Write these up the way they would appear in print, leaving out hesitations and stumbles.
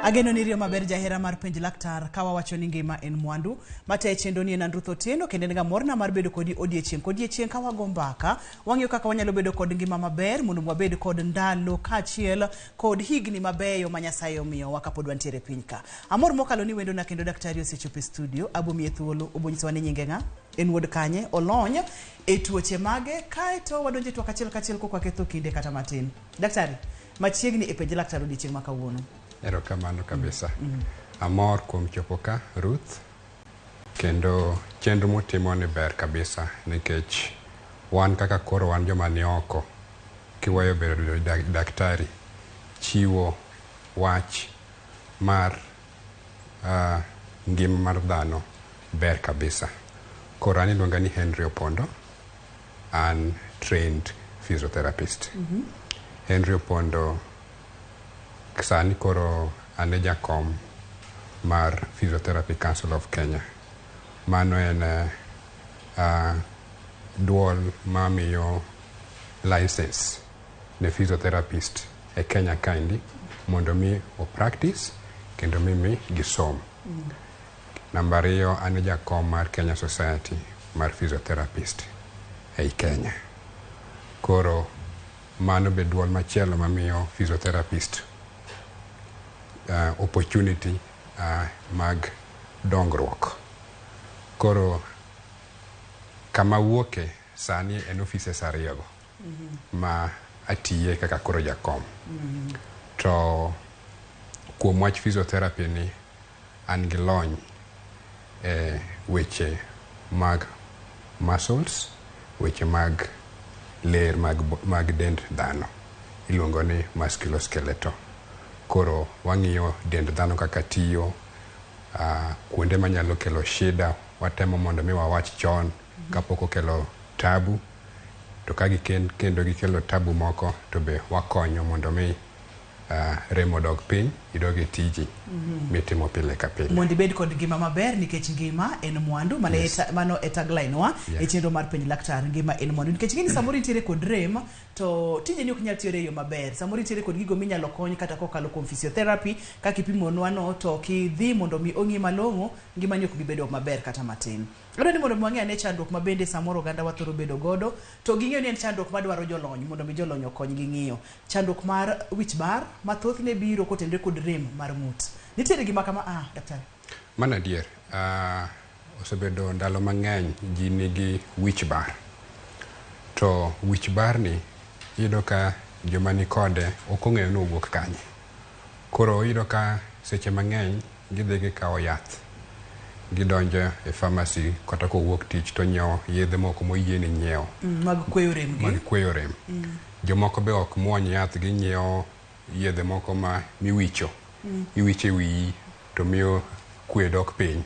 Ageno ni rio maber jahera mar penj laktar kawa wacho ni ngima en mwandu mate chendo ni en Andruth Otieno kendo nga morna mar bedo kodi odiechieng kawa gombaka wang'yo kaka wanyalo bedo kod ngima maber mondo wabed kod ndalo kachiel kod higni mabeyo ma Nyasaye omiyo wakapod wantiere piny ka. Amor mokalo ni wendo na kendo daktari osechopo e studio abomie thuolo obonyiso ni nyinge nga en wuod kanye olony e tuoche mage kaeto wadonje twak achiel kokwa ketho kinde kata matin. Daktari machiegni e penj laktar odiechieng ma kawuono. Erokamano kabisa. Amor kuom chopo ka Ruth kendo chenro motimo ni ber kabisa nikech wan kaka koro wan joma ni oko kiwayo bedo daktari chiwo wach mar ngima mar dhano ber kabisa. Koro ani luonga ni Henry Opondo, an trained physiotherapist. Henry Opondo sani koro ane jakom mar Physiotherapy Council of Kenya. Mano en duol mamiyo license ne physiotherapist e Kenya kaindi mondo mi o practice kendo mi gisom. Namba 2 ane jakom mar Kenya Society mar Physiotherapist e Kenya. Koro mano be duol machielo mamiyo physiotherapist opportunity mag dongruok. Koro kama wuoke sani en offices ariyo ma atiye kaka koro jakom. To kuom wach physiotherapy ni an gi lony e weche mag muscles, weche mag ler mag dend dhano. Iluongo ni musculoskeletal. Koro wang'iyo dend dhano kaka tiyo, kuonde manyalo kelo shida watemo mondo mi wawach chon kapok okelo tabu, to kagi kendo gikelo tabu moko to be wakonyo mondo mi remo dog piny idog e tiji mitimo pile ka pile. Mondi bed kod ngima maber nikech ngima en mwandu mano e tagline wa e chenro mar penj laktar ngima en mwandu nikech ngini samoro nitiere kod rem to tije ni ok nyal tiyo yo maber. Samoro nitiere kod gigo minyalo kony kata kokalo kuom physiotherapy kaka ipimonwa no to kidhi mondo mi ongi malongo ngima ni ok bi bedo maber kata matin. Ero ni mondo mwangi ane chandruok mabende samoro ganda wathoro bedo godo to ging'eyo ni en chandruok madwaro jolony mondo mi jolony okony gi ng'iyo. Chandruok mar wich bar mathoth ne biro kotendre kod rem mar ng'ut. Nitiere gima kama daktari? Mana dier osebedo ndalo mang'eny ji nigi wich bar. To wich bar ni iyudo ka joma ni kode ok ong'eyo ni owuok kanye. Koro iyudo ka seche mang'eny gidhi gikawo yath, gidonjo e pharmacy kata kowuok tich to nyiewo yedhe moko moyieni nyiewo mag kweyo rem. Jomoko be ok muony yath, ginyiewo yedhe moko ma miwicho. Iwiche wiyi to miyo kwe dok piny.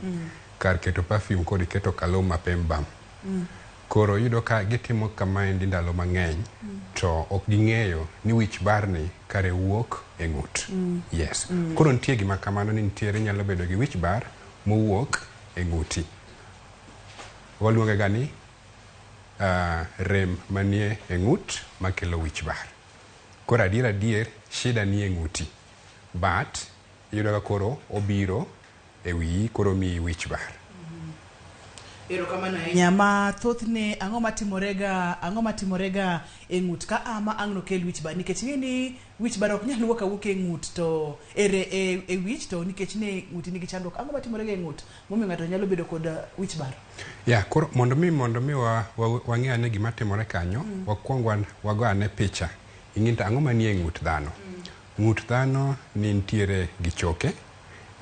Kar keto perfume kod keto kalom mapembam. Koro yudo ka gitimo kama endi ndalo mang'eny to ok ging'eyo ni wich bar ni kare wuok e ng'ut. Yes. Koro nitie gima kamano ni nitiere nyalo bedo gi wich bar mowuok e ng'uti. Waluonge ga ni rem manie e ng'ut makelo wich bar. Koro adier shida ni e ng'uti. But yudo ka koro obiro e wiyi koro mi wich bar. Erokamano nyama thoth ne ang'o matimorega e ng'ut ka ama ang'no kel wich bar nikech ni wich bar ok nyal wuok e ng'ut to e wich to nikech ne ng'uti nigi chandruok. Ang'o matimorega e ng'ut momiyo ng'ato nyalo bedo kod wich bar? Koro mondo mi wang'e ane gima timore kanyo, wakwong wago ane picha. Ing'into ang'o manie ng'ut dhano. Ng'ut dhano ni nitiere gi choke,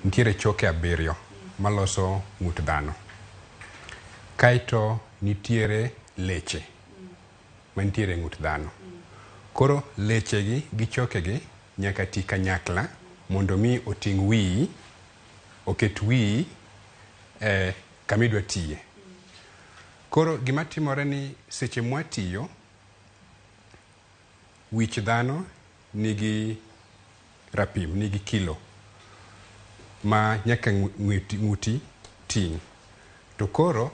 nitiere choke 7 maloso ng'ut dhano. Kaito nitiere leche mantiere ng'ut dhano. Koro leche gi choke gi nyaka ti kanyakla mondo mi oting' wiyi, oket wiyi kamidwa tiye. Koro gima timore ni seche mwatiyo wich dhano nigi rapim, nigi kilo ma nyaka ng'uti ting'. To koro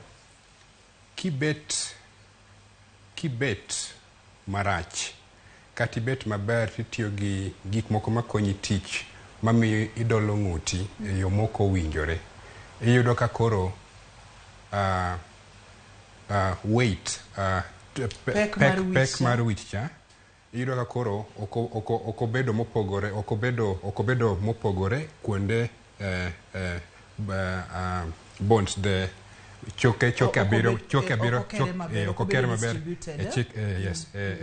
kibet marach kati bet maber titiyo gi gik moko makonyi tich mamiyo idolo ng'uti e yo moko winjore. Iyudo ka koro weight, pek mar wich cha, iyudo ka koro okobedo mopogore kuonde bones de choke abiro okokere maber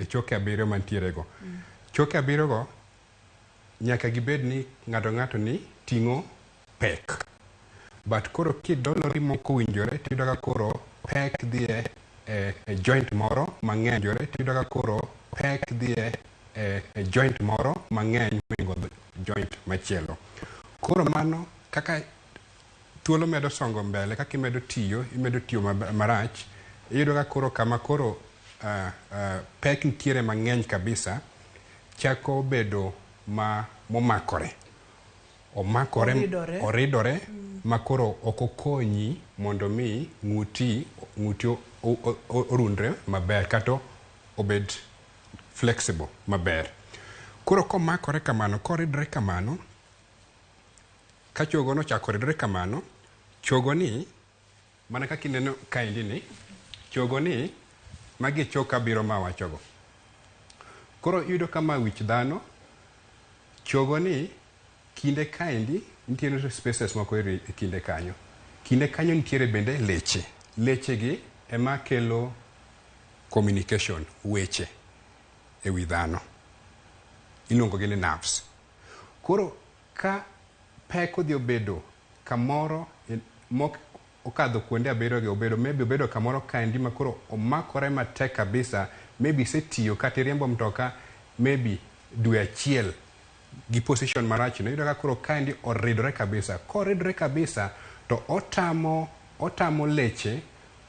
choke abiro mantiere go. Choke abiro go nyaka gibed ni ng'ato ni ting'o pek. But koro kidolori moko winjore tiyudo ka koro pek dhie e joint moro mang'eny jore tiyudo ka koro pek dhie e joint moro mang'eny mingo joint machielo. Koro mano kaka thuolo medo songo mbele, kaka imedo tiyo marach, iyudo ka koro kama koro pek nitiere mang'eny kabisa, chako bedo momakore. Oridore ma koro okokonyi mondo mi ng'uti orundre maber kato obed flexible maber. Koro komakore kamano, koridre kamano, ka chogo no chako ridre kamano, chogo ni mana kaka ineno kaendi ni, chogo ni magi choke abiro mawachogo. Koro iyudo kama wich dhano, chogo ni kinde kaendi nitiere spaces moko e kinde kanyo. Kinde kanyo nitiere bende leche. Leche gi ema kelo communication, weche e wi dhano. Iluongo gi ni nerves. Koro ka pek odhi obedo kamoro mok okadho kuonde abiro gi obedo kamoro kaendi ma koro omakore matek kabisa, maybe setiyo kata riembo mtoka maybe dwe achiel gi position marach no, iyudo ka koro kaendi oridore kabisa. Koridore kabisa to otamo leche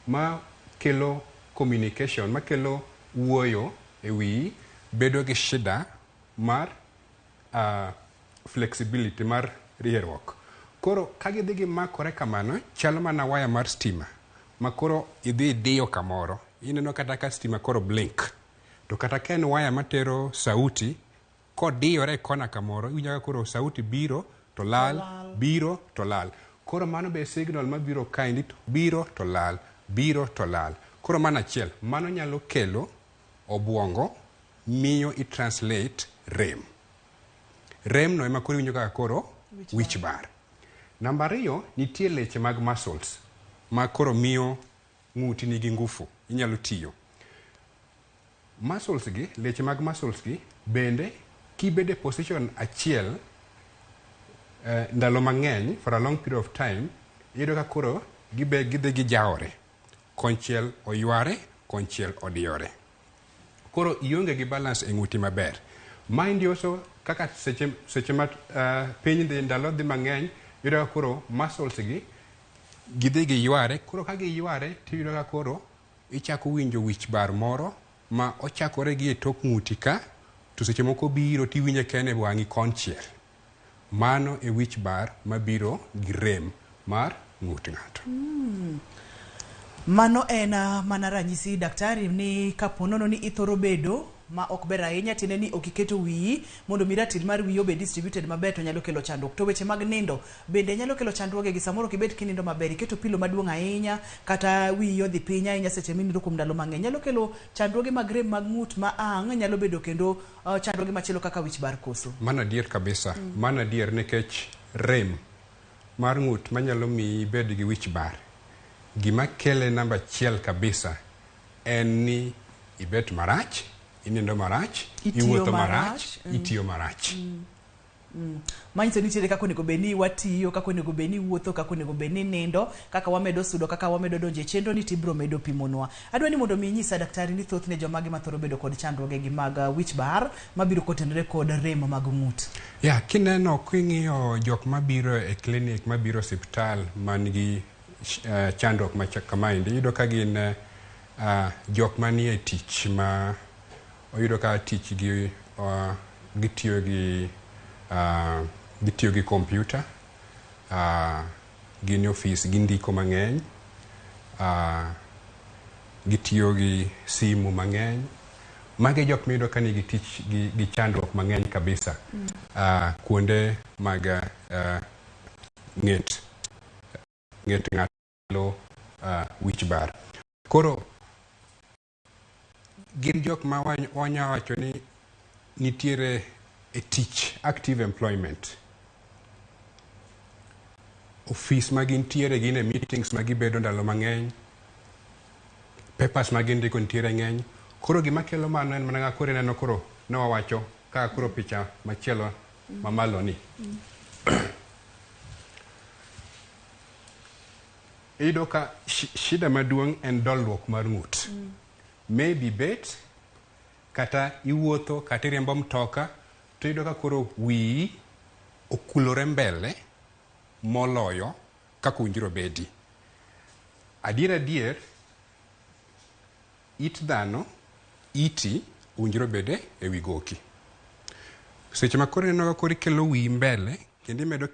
ma kelo communication, ma kelo wuoyo e wi bedo gi shida mar flexibility, mar rieruok. Koro kagidhi gi makore kamano, chalo mana waya mar stima ma koro idhi diyo kamoro, ineno kata ka stima koro blink, to kata ka en waya matero sauti kodiyore kona kamoro, iwinjo ka koro sauti biro to lal, biro to lal. Koro mano be signal ma biro kaendi to biro to lal, biro to lal. Koro mano achiel, mano nyalo kelo obwongo miyo i-translate rem. Rem no ema koro iwinjo kaka koro wich bar. Namba 2, nitie leche mag muscles ma koro miyo ng'uti nigi ngufu, inyalo tiyo. Muscles gi, leche mag muscles gi bende kibede position achiel ndalo mang'eny for a long period of time, iyudo ka koro gidhi gijawore. Konchiel oyware, konchiel odiyore. Koro ionge gi balance e ng'uti maber. Mind also kaka seche ma piny dhi ndalo dhi mang'eny, iyudo ka koro muscles gi gidhi giyware. Koro ka giyware tiyudo ka koro ichako winjo wich bar moro ma ochakore gi e tok ng'uti ka, to seche moko biro tiwinje kene wang'i konchiel. Mano e wich bar mabiro gi rem mar ng'ut ng'ato. Mano en mana ranyisi daktari ni kaponono ni ithoro bedo ma ok ber ahinya, tiende ni okiketo wiyi mondo miratil mar wiyi obed distributed maber, to nyalo kelo chandruok. To weche mag nindo bende nyalo kelo chandruoge gi. Samoro kibet kinindo maber, iketo pilo maduong' ahinya kata wiyi odhi piny ahinya seche minindo kuom ndalo mang'eny, nyalo kelo chandruoge mag rem mag ng'ut ma ang' nyalo bedo kendo chandruoge machielo kaka wich bar koso. Mano adier kabisa. Mano adier, nikech rem mar ng'ut manyalo miyi bed gi wich bar, gima kele namba achiel kabisa en ni ibet marach, inindo marach, iwuotho marach, itiyo marach. Manyiso nitiere kaka onego bed ni watiyo, kaka onego bed ni wuotho, kaka onego bed ni nindo, kaka wamedo sudo, kaka wamedo donjo e chenro ni tibro medo pimonwa. Adwa ni mondo mi nyisa daktari ni thothne jomagi mathoro bedo kod chandruoge gi mag wich bar mabiro kotenore kod rem mag ng'ut. Kineno kwing'iyo jok mabiro e klinik, mabiro osiptal man gi chandruok kamaendi, iyudo ka gin jok manie tich ma oyudo ka tich gi gitiyo gi computer, gin office, gindiko mang'eny, gitiyo gi simu mang'eny. Mage jok miyudo ka nigi tich gi chandruok mang'eny kabisa. Kuonde mag ng'et ng'ato wich bar. Koro gin jok ma wanya wacho ni nitiere e tich active employment. Office ma gintiere gin e meetings ma gibedo ndalo mang'eny. Papers ma gindiko nitiere ng'eny. Koro gima kelo mano en mana koro neno koro ne wawacho ka koro picha machielo mamalo ni. Iyudo ka shida maduong' en dolruok mar ng'ut. Maybe bet kata iwuotho kata iriembo mtoka to iyudo ka koro wiyi okulore mbele moloyo kaka owinjore bedi. Adier it dhano iti owinjore bede e wi goki. Seche ma koro ineno ka koro ikelo wiyi mbele kendo imedo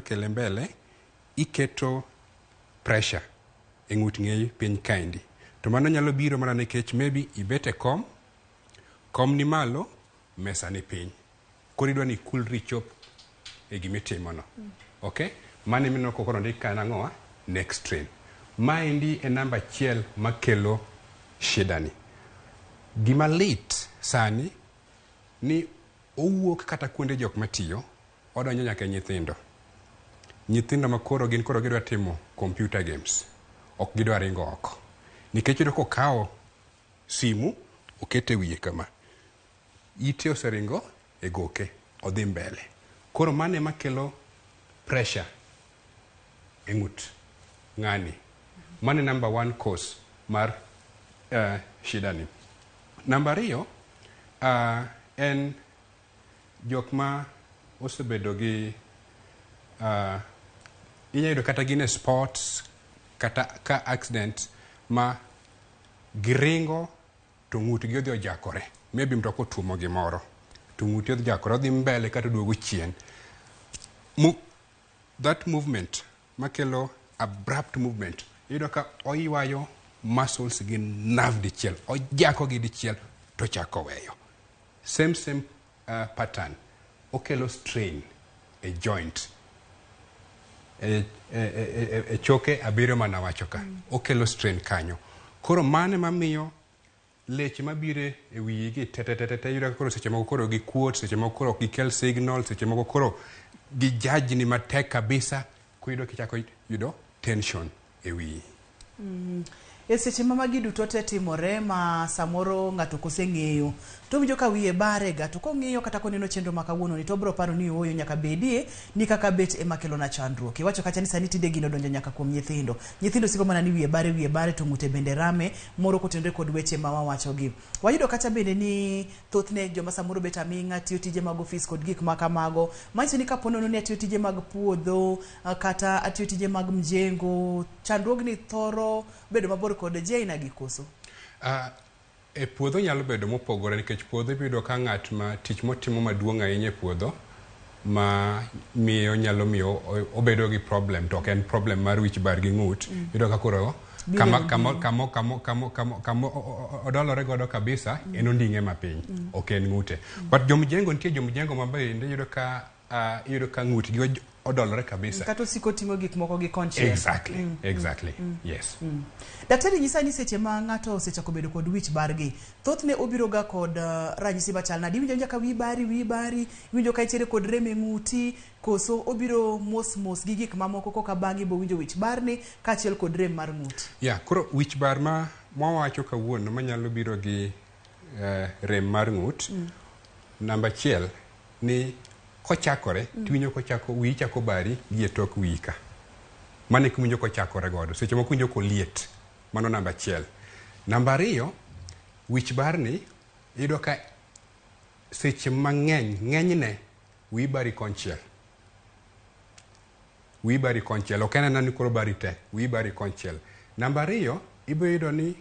kele mbele iketo pressure e ng'ut ng'eyi piny kaendi. To mano nyalo biro mana nikech maybe ibete kom ni malo, mesa ni piny. Koro idwa ni ikulri chop e gimitimono. Okay? Mano emino koro ndika nang'owa next train. Maendi e namba achiel makelo shidani. Gima lit sani ni owuok kata kuonde jok matiyo, odonjo nyaka nyithindo. Nyithindo ma koro gin koro gidwa timo computer games. Ok gidwa ringo oko. Nikech iyudo kokawo simu okete wiye kama. Ite oseringo e goke, odhi mbele. Koro mano ema kelo pressure e ng'ut ng'ani. Mano number 1 cause mar shidani. Number 2 en jok ma osebedo gi inyayudo kata gine sports kata ka accident ma giringo to ng'utgi odhi ojakore. Maybe mtoko otuomo gimoro to ng'uti odhi ojakore, odhi mbele kata oduogo chien. That movement makelo abrupt movement, iyudo ka oywayo muscles gi nerve dichiel, ojako gi dichiel to chako weyo. Same pattern. Okelo strain e joint. E choke abiriyo mana wacho ka. Okelo strain kanyo. Koro mane mamiyo leche mabire e wiyigi te yura koro seche moko koro gi quote, seche moko koro gikel signal, seche moko koro gi judge ni matek kabisa, kuyudo kichako yudo tension e wiyi. E seche ma magi duto te timore ma samoro ng'ato koseng'eyo to winjo ka wiye bare ga to kong'iyo kata koneno chenro ma kawuono ni to bro paro ni oyo nyaka bedie ni kaka bet ema kelo na chandruok. Iwacho kacha ni sani tinde gino donjo nyaka kuom nyithindo. Nyithindo siko mana ni wiye bare to ng'ute bende rame, moro kotendre kod weche ma wawacho gi. Wayudo kacha bende ni thothne joma samoro bet aming'a tiyo tije mag office kod gik ma kamago. Manyiso ni kapono ni atiyo tije mag puodho kata atiyo tije mag mjengo, chandruogni thoro bedo mabor kod jaina gi koso. E puodho nyalo bedo mopogore nikech puodho ibiro ka ng'at ma tich motimo maduong' ahinya e puodho ma miyo nyalo miyo obedo gi problem, to en problem mar wich bar gi ng'ut. Iyudo ka koro kama odolore godo kabisa en onding'e mapiny, ok en ng'ute. But jomjengo nitie jomjengo mabende iyudo ka ng'ut gi odolore kabisa. Kato siko timo gik moko gi konchiel. Exactly. Yes. Daktari nyisa ni seche ma ng'ato osechako bedo kod wich bar gi, thothne obiro ga kod ranyisi machal nade? Iwinjo nyaka wi bari, iwinjo ka itiere kod rem e ng'uti, koso obiro mos gi gik mamoko koka bang'e bo winjo wich bar ni kaachiel kod rem mar ng'ut. Koro wich bar ma wawacho kawuono manyalo biro gi rem mar ng'ut, namba 1 ni kochakore, tiwinjo kochako wiyi chako bari gi tok wiyi ka. Mane kuwinjo kochakore godo. Seche moko winjo koliet. Mano namba 1. Namba 2, wich bar ni iyudo ka seche ng'enyne wiyi bari konchiel. Wiyi bari konchiel. Ok en ni koro bari te. Wiyi bari konchiel. Namba 2, ibiro yudo ni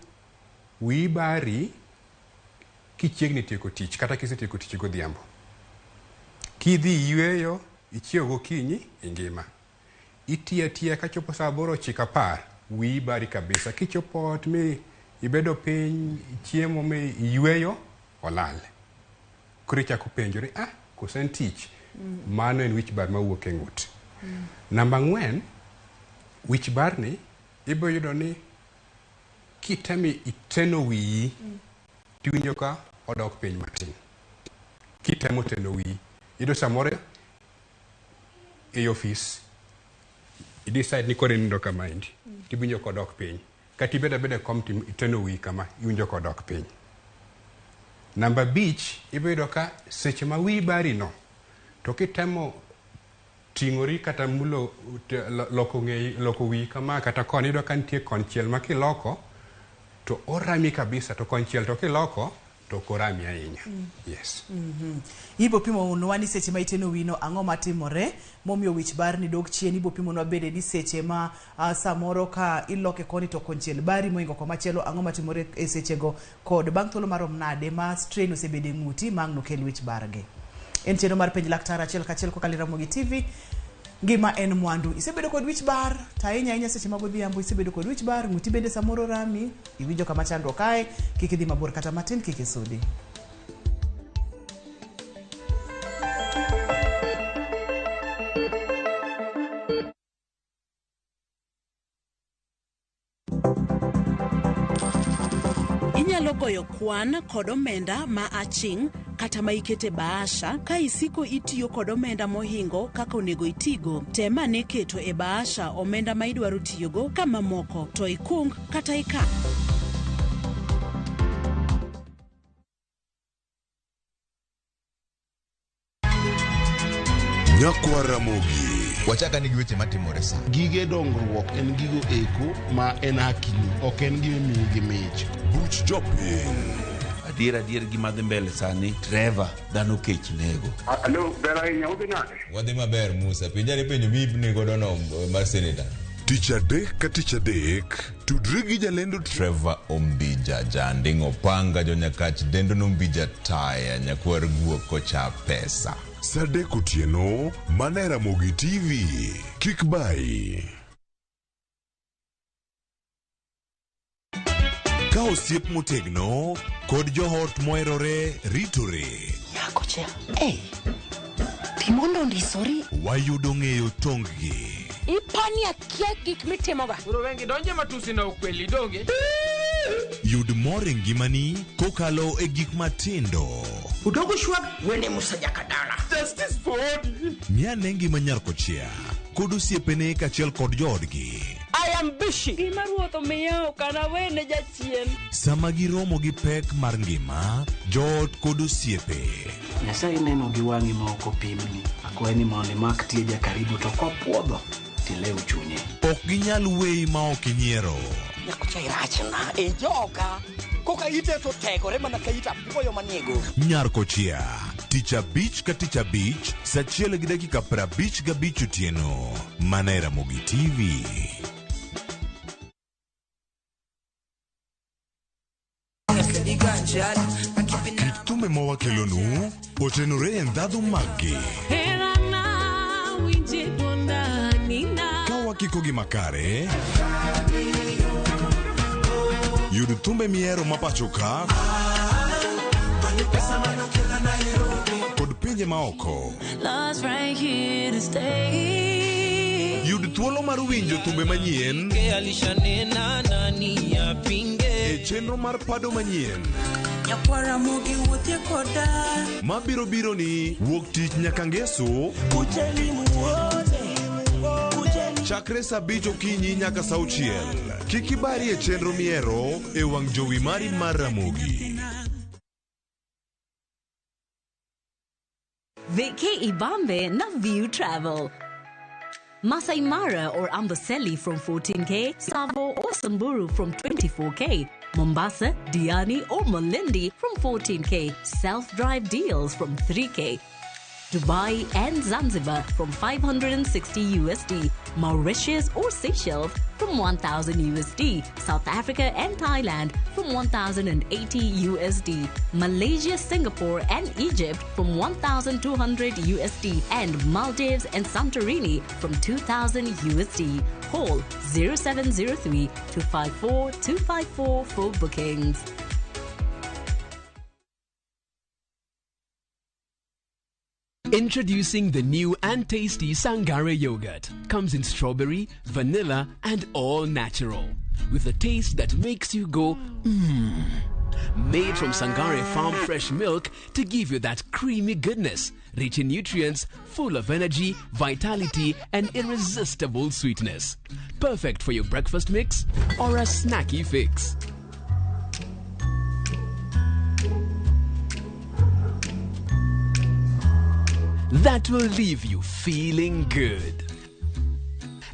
wiyi bari kichiegni tieko tich kata kisetieko tich godhiambo. Kidhi yweyo, ichiew gokinyi, ingima. Itiya ka chopo saa 8:10, wiyi bari kabisa. Kichopo ot mi ibedo piny chiemo mi yweyo olal. Koro ichako penjori, kosen tich. Mano en wich bar mawuok e ng'ut. Namba 4, wich bar ni ibo yudo ni kitemi iteno wiyi tiwinjo ka odok piny matin. Kitemo teno wiyi ido samoro e office idecide ni kore nindo kama indi tiwinjo ka odok piny. Kati beda kom iteno wiyi kama iwinjo ka odok piny. Namba 5 ibo yudo ka seche ma wiyi bari no to kitemo ting'ori kata mulo loko wiyi kama kata koni ido ka nitie konchiel ma kiloko to orami kabisa to konchiel to kiloko to korami ahinya. Yes. Ibo pimo unwa ni seche ma iteno wino ang'o matimore momiyo wich bar ni dok chien. Ibo pimo nwa bede ni seche ma samoro ka iloke koni to konchiel bari moingo koma chielo ang'o matimore e seche go kod bang' thuolo marom nade ma strain osebede ng'uti mang' nokel wich bar ge. En chenro mar penj laktar achiel kachiel kokalo RamogiTV. Ngima en mwandu. Isebedo kod wich bar, tainya seche mag odhiambo isebedo kod wich bar, ng'uti bende samoro rami, iwinjo kama chandruok kae, kik idhi mabor kata matin, kik isudi. Inyalo goyo kwan kod omenda ma aching' kata ma ikete baasha ka isiko itiyo kod omenda mohingo kaka onego itigo. Tema ne keto e baasha omenda ma idwaro tiyogo kama moko to ikung kata ikan. Nyakwa Ramogi. Wachaka nigi weche matimore sa. Gige dongruok en gigo eko ma en hakini, ok en gime miyi gi mich. Buch jopiny. Adier gima dhi mbele sani, Trevor dhano kech nego. Alo, bera ahinya udhi nade? Wadhi maber Musa, penjani penjo mibne godo no mar senator. Tich adek ka tich adek, tudri gi jalendo Trevor Ombija janding opanga jonyakach dendo nombija taya nyakwar guok kocha pesa. Sadek otieno, mana RamogiTV. Kik bai. Ka osiep motegno kod johot moherore ritore. Yako chia. Timondo ndisori. Wayudo ng'eyo tonggi. Ipani akia gik mitimoga. Uro wengi donje matusi na ukweli donge. Yud mor e ngimani kokalo e gik matindo. Udogo shwag wene musajaka dala. Justice for all. Miane ngima nyarkochia kod osiepene kachiel kod joodgi. I am busy. Gima ruoto miyo kana wene jachien. Sama giromo gi pek mar ngima, joot kod osiepe. Nyasaye neno gi wang'i ma ok opimni. Akwaye ni mondo imak tieja karibu to kopuodho tilew chunye. Ok ginyal weyi ma ok inyiero. Nyakucha irachna e joka. Koka ite to tegore mana ka ita puoyo maniego. Nyarkochia, tich abich ka tich abich, saa 1:55 otieno. Mana RamogiTV. Kit thumbe mawakelonu otenore e ndhadhu maggi. Ka wakiko gi makare, yud thumbe miero mapacho ka kod pinje maoko. Yud thuolo mar winjo thumbe manyien e chenro mar pado manyien mabiro biro ni wuok tich nyaka ngeso chakre saa 5 okinyi nyaka saa 6. Kik ibari e chenro miero e wang' jowi mari mar Ramogi. Vike Ibambe na View Travel. Masai Mara or Amboseli from 14K, Savo or Samburu from 24K, Mombasa, Diani or Malindi from 14K, self-drive deals from 3K. Dubai and Zanzibar from 560 USD, Mauritius or Seychelles from 1,000 USD, South Africa and Thailand from 1,080 USD, Malaysia, Singapore and Egypt from 1,200 USD, and Maldives and Santorini from 2,000 USD. Call 0703 254 254 for bookings. Introducing the new and tasty Sangare yogurt. Comes in strawberry, vanilla, and all natural. With a taste that makes you go, mmm. Made from Sangare Farm fresh milk to give you that creamy goodness, rich in nutrients, full of energy, vitality, and irresistible sweetness. Perfect for your breakfast mix or a snacky fix. That will leave you feeling good.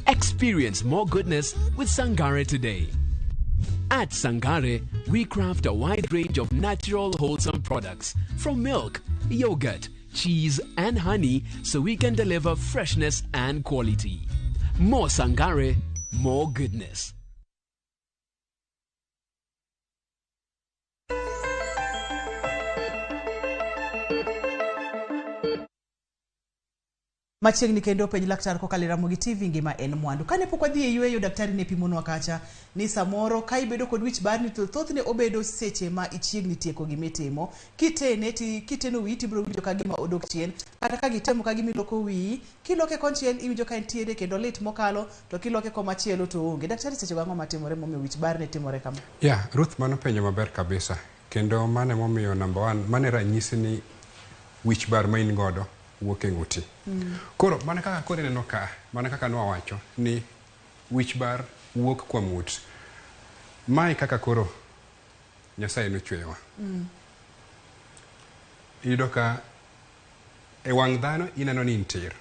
Experience more goodness with Sangare today. At Sangare, we craft a wide range of natural, wholesome products from milk, yogurt, cheese, and honey so we can deliver freshness and quality. More Sangare, more goodness. Machiegni kendo penj laktar kokalo RamogiTV ngima en mwandu. Kane pok wadhi e yueyo daktari ne pimonwa kacha ni samoro ka ibedo kod wich bar ni to thothne obedo seche ma ichiegni tieko gimitimo. Kiteno wi tibro winjo ka gima odok chien, kata ka gitemo ka gima iloko wi, kiloke konchien iwinjo ka entiere kendo lit mokalo, to kiloke komachielo to onge. Daktari seche go ang'o matimore momiyo wich bar ne timore kama? Ruth, mano penjo maber kabisa. Kendo mane momiyo number 1, mane ranyisi ni wich bar ma in godo wuok e ng'uti. Koro mana kaka kore neno ka, mana kaka nwawacho ni wich bar wuok kwa ng'ut. Mai kaka koro Nyasaye nochweyowa. Iyudo ka e wang' dhano ineno ni intir.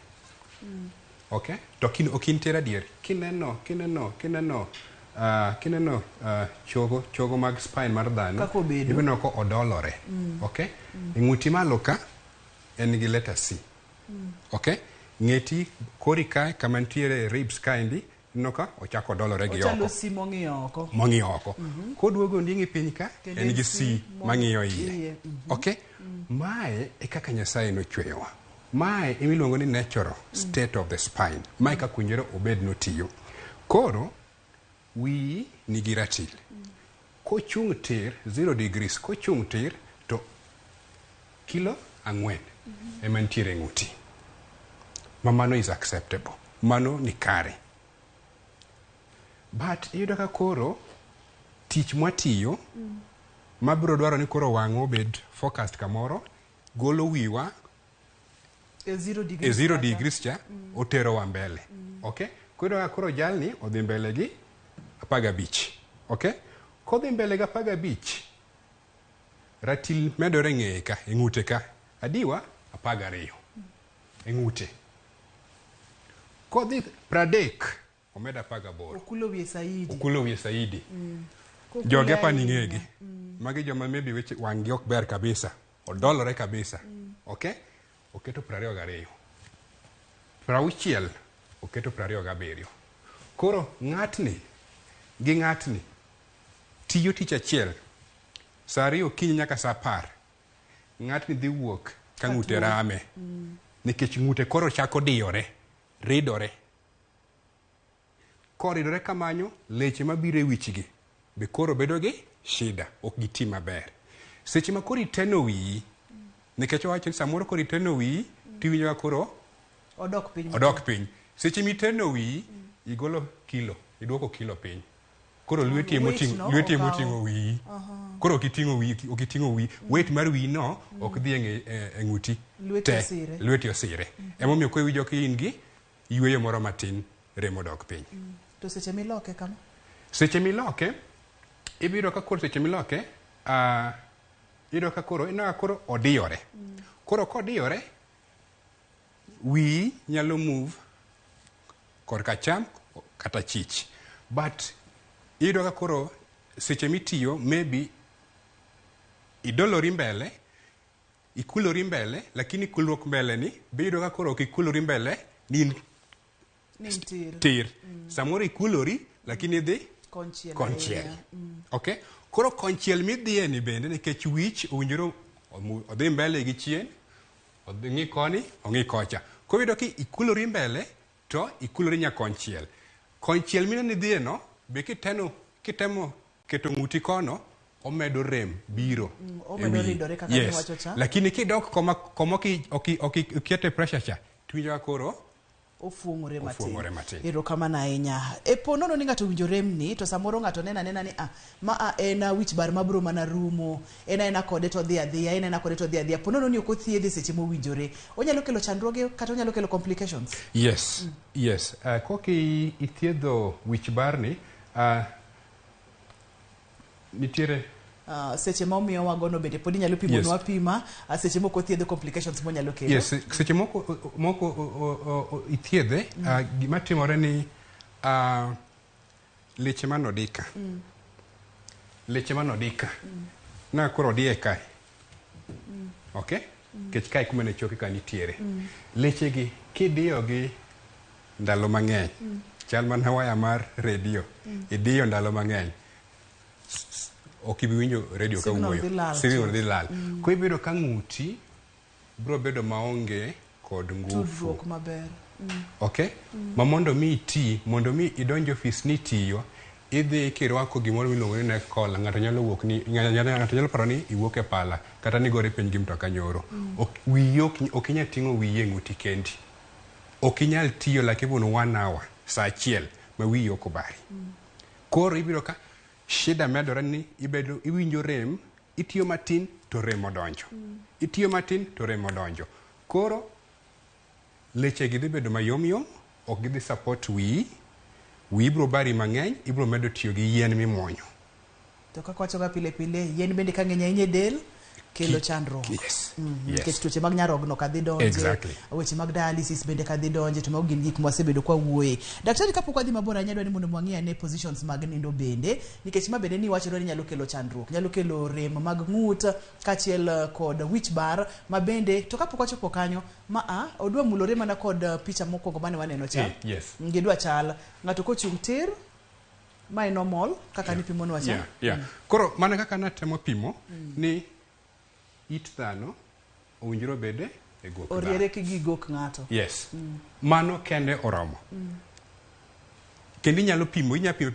Okay? To ok intir adier. Kineno chogo mag spine mar dhano, ibino ko odolore. Okay? E ng'uti malo ka en gi letter C. Okay? Ng'eti kori kae kama ntiere ribs kaendi no ka ochako dolore gi oko. Ochalo C mong'iyo oko. Mong'iyo oko. Koduogo ndingi piny ka en gi C mang'iyo iye. Okay? Mae e kaka Nyasaye nochweyowa. Mae imiluongo ni natural state of the spine. Mae ka kunjero obed notiyo. Koro wi nigi ratil. Kochung' tir 0 degrees, kochung' tir to kilo 4 ema ntiere ng'uti. Mano is acceptable. Mano ni kare. But iyudo ka koro tich mwatiyo mabiro dwaro ni koro wang'o obed focused kamoro, golo wiwa e 0 degrees cha otero wa mbele. Okay? Koro jalni odhi mbele gi 15. Okay? Kodhi mbele gi 15, ratil medore ng'eye ka, e ng'ute ka. Adiwa 12 e ng'ute. Kodhi 30 omeda 18. Okulo wiye saidi. Joge pa ni ng'egi. Magi joma maybe weche wang'gi ok ber kabisa. Odolore kabisa. Okay? Oketo 22. 60 oketo 27. Koro ng'atni gi ng'atni tiyo tich achiel. Sa 2 okinyi nyaka sa 10. Ng'atni dhi wuok ka ng'ute rame. Nikech ng'ute koro chako diyore, ridore. Koridore kamanyo, leche mabiro e wichgi be koro bedo gi shida, ok giti maber. Seche ma koro iteno wiyi, nikech wacho ni samoro koro iteno wiyi, tiwinjo ka koro odok piny. Seche miteno wiyi, igolo kilo, iduoko kilo piny. Koro lweti emoting'o wiyi. Koro ok iting'o wiyi. Weight mar wiyi no ok dhi e ng'uti te. Lweti osire. Emomiyo ko iwinjo ka in gi yweyo moro matin, remo dok piny. To seche miloke kama? Seche miloke, ibiro ka koro seche miloke, iyudo ka koro ina koro odiyore. Koro kodiyore, wiyi nyalo move korka cham kata chich. But iyudo ka koro seche mitiyo maybe idolori mbele ikulori mbele, lakini kulruok mbele ni bedo ka koro ikulori mbele ni tir. Samoro ikulori lakini idhi konchiel. Okay? Koro konchiel midhiye ni bende nikech wich owinjore odhi mbele gi chien, odhi ng'i koni, ong'i kocha. Koro iyudo ki ikulori mbele to ikulori nya konchiel. Konchiel mino ni dhiye no be kitemo keto ng'uti kono omedo rem biro. Omedo ridore kaka ni wacho cha. Lakini kidok koma kiete pressure cha, tuwinjo koro ofungore matin. Ero kama na ahinya. E ponono ni ng'ato winjo remni to samoro ng'ato nena ni en wich bar mabro mana rumo, en kode to dhi adhiya, en kode to dhi adhiya. Ponono ni ok othiedhi seche mowinjore. Onyalo kelo chandruoge kata onyalo kelo complications. Yes. Koki ithiedho wich bar ni nitiere seche ma omiyo wagono bende pod inyalo pimo nwa pima seche moko thiedho complications monyalo kelo. Yes, seche moko ithiedhe gima timore ni leche manodika. Leche manodika. Na koro die kai. Okay? Kech kai kuma ne choke ka nitiere. Leche gi kidiyo gi ndalo mang'eny. Chal mana waya mar radio. Idiyo ndalo mang'eny. Ok ibi winjo radio ka wuoyo. Signal dhi lal. Ko ibedo ka ng'uti bro bedo maonge kod ngufu. Tudruok maber. Okay? Ma mondo mi iti, mondo mi idonjo office ni tiyo, idhi kirwako gimoro miluongo ni neck collar, ng'ato nyalo wuok ni ng'ato nyalo paro ni iwuok e pala kata ni gore piny gi mtoka nyoro. Ok inyal ting'o wiye ng'uti kendi. Ok inyal tiyo like even 1 hour saa achiel ma wiyi ok obari. Koro ibiro ka shida medore ni iwinjo rem, itiyo matin to rem odonjo. Itiyo matin to rem odonjo. Koro leche gi dhi bedo mayom, ok gidhi support wiyi biro bari mang'eny, ibiro medo tiyo gi yien mimuonyo. To kaka wacho ga pile yien bende ka ng'eny ahinya e del kelo chandruok. Yes. Nikech tuoche mag nyarogno ka dhi donje. Exactly. Weche mag dialysis bende ka dhi donje, to mago gin gik mwasebedo kwa wuoye. Daktari kapok wadhi mabor ahinya dwani mondo mwang'i ane positions mag nindo bende, nikech ma bende ni wacho ni nyalo kelo chandruok, nyalo kelo rem mag ng'ut kachiel kod wich bar, ma bende to kapok wachopo kanyo odwa mulore mana kod picha mokwongo mane waneno cha. Yes. Ngidwa chal ng'ato kochung' tir ma e normal kaka ni pimo nwa cha. Koro mana kaka natemo pimo ni it dhano owinjore bede e gok dhano. Oriere gi gok ng'ato. Yes. Mano kende oromo. Kendi inyalo pimo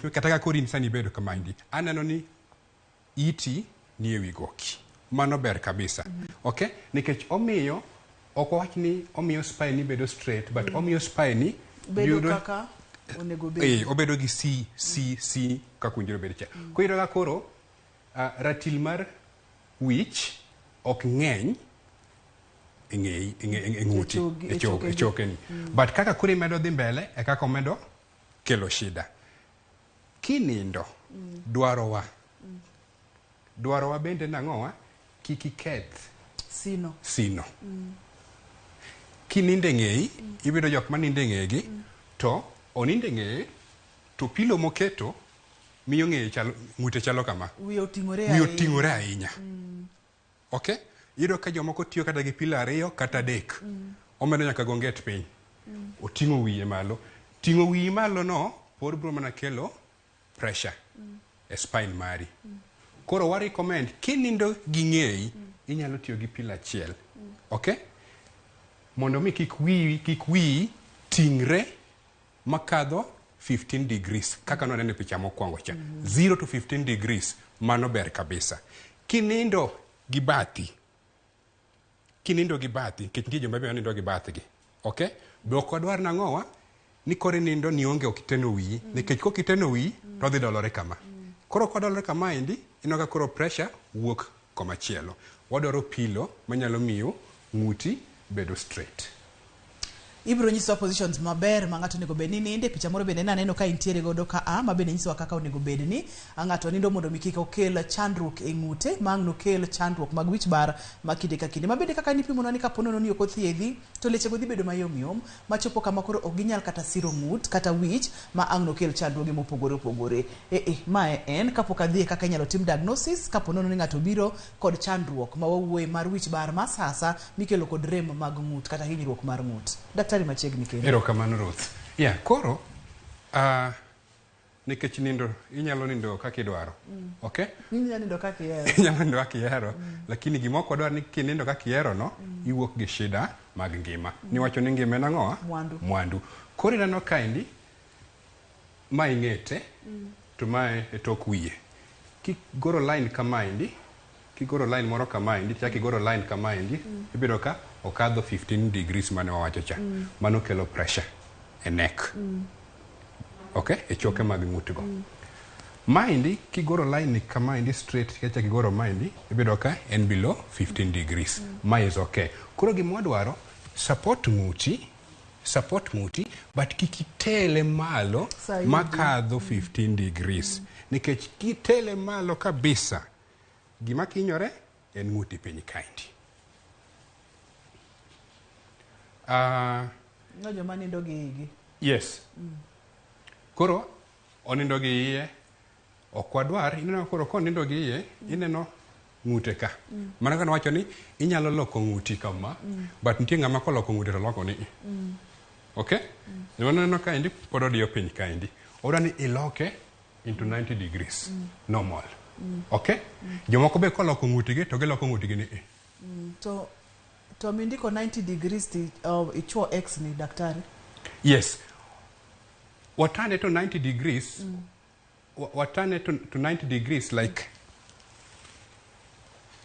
kata ka koro insani bedo kama indi. Aneno ni iti ni ewi goki. Mano ber kabisa. Okay? Nikech omiyo ok wach ni omiyo spine ni bedo straight, but omiyo spine ni bedo kaka onego bedo. Obedo gi C kaka owinjore bede cha. Ko iyudo ka koro ratil mar wich ok ng'eny e ng'uti, e choke ni. But kaka kuri medo dhi mbele, e kaka omedo kelo shida. Kinindo, dwarowa bende nang'owa, kik iketh sino. Kininde ng'eyi, ibido jok maninde ng'egi, to oninde ng'eye, to pilo moketo, miyo ng'ute chalo kama. Wiyo oting'ore ahinya. Okay? Iyudo ka jomoko tiyo kata gi pilo 2 kata 3. Omedo nyaka gonget piny. Oting'o wiye malo. Ting'o wiyi malo no, pod bro mana kelo pressure e spine mari. Koro wa recommend kinindo gi ng'eyi, inyalo tiyo gi pilo 1. Okay? Mondo mi kik wiyi ting're makadho 15 degrees. Kaka nonene picha mokwongo cha. 0 to 15 degrees. Mano ber kabisa. Kinindo gi bathi, kech nitie joma be nindo gi bathgi. Okay? Be ok odwar nang'owa ni kore nindo ni onge okiteno wiyi, nikech kokiteno wiyi to dhi dolore kama. Koro kodolore kama indi, inoga koro pressure wuok komachielo. Wadwaro pilo manyalo miyo ng'uti bedo straight. ibro nyiso positions maber ma ng'ato nego bed ni ninde. Picha moro bende naneno ka intiere godo ka ma bende nyiso kaka onego bed ni ng'ato nindo mondo mi kik okel chandruok e ng'ute ma no kel chandruok mag wich bar ma kinde ka kinde. Ma bende kaka nipimo ni kapono ni ok othiedhi to leche go dhi bedo mayom yom ma chopo kama koro ok ginyal kata siro ng'ut kata wich ma ang' no kel chandruoge mopogore opogore. Ma en kapok adhi kaka inyalo tim diagnosis kapono ni ng'ato biro kod chandruok ma wawuoye mar wich bar masasa mikelo kod rem mag ng'ut kata hinyruok mar ng'ut. Daktari machiegni kendo. Erokamano Ruth. Koro nikech nindo inyalo nindo kaka idwaro. Okay? Inyalo nindo kaka ihero. Inyalo nindo kaka ihero, lakini gima ok wadwar ni kinindo kaka ihero no, iwuok gi shida mag ngima. Niwacho ni ngima en ang'o? Mwandu. Koro ineno kaendi ma ing'ete to mae e tok wiye. Kigoro line kamaendi, kigoro line moro kamaendi, chaki goro line kamaendi, ibiro ka okadho 15 degrees mane wawacho cha. Mano kelo pressure e neck. Okay? E choke mag ng'utgo. Maendi kigoro line ni kamaendi straight, kacha kigoro maendi, ibiro ka en below 15 degrees. Ma is okay. Koro gima wadwaro support ng'uti but kikitele malo makadho 15 degrees. Nikech kitele malo kabisa gima kinyore en ng'uti piny kaendi. No joma nindo gi igi. Yes. Koro onindo gi iye ok wadwar ineno koro konindo gi iye ineno ng'ute ka. Mana kana wacho ni inyalo loko ng'uti kama but nitie ng'ama koloko ng'ute to loko ni. Okay? Neno kaendi pod odiyo piny kaendi. Odwa ni iloke into 90 degrees normal. Okay? Jomoko be koloko ng'utigi to giloko ng'utigi ni. To mindiko 90 degrees ichuo X ni daktari? Yes. What turn it to 90 degrees? What turn it to 90 degrees like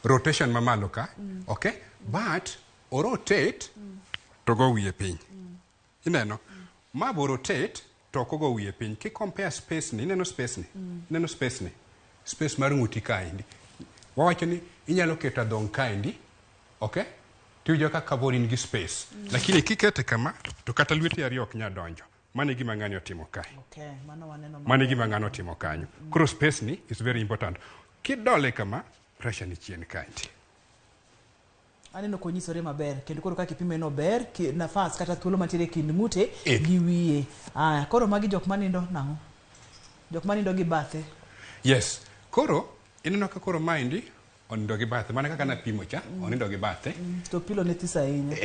rotation mamalo ka. Okay? But or rotate to go wiye piny. Ineno? Ma bo rotate to go wiye piny. Ki compare space ni, ineno space ni. Ineno space ni. Space mar ng'uti kaendi. Wawacho ni inyalo keto adhong kaendi. Okay? Tiwinjo ka kabor in gi space. Lakini kikete kama to kata lweti ariyo ok nya donjo. Mano gima ng'ani otimo kae. Okay, mano gima ng'ani otimo kanyo. Koro space ni is very important. Kidole kama pressure ni chien kaendi. Aneno konyisore maber kendo koro kaka ipime no ber nafas kata thuolo mantiere kind ng'ute gi wiye. Koro magi jok manindo nang'o? Jok manindo gi bathe. Yes. Koro ineno ka koro maendi onindo gi bathe. Mana kaka napimo cha onindo gi bathe. To pilo ne thisa ahinya.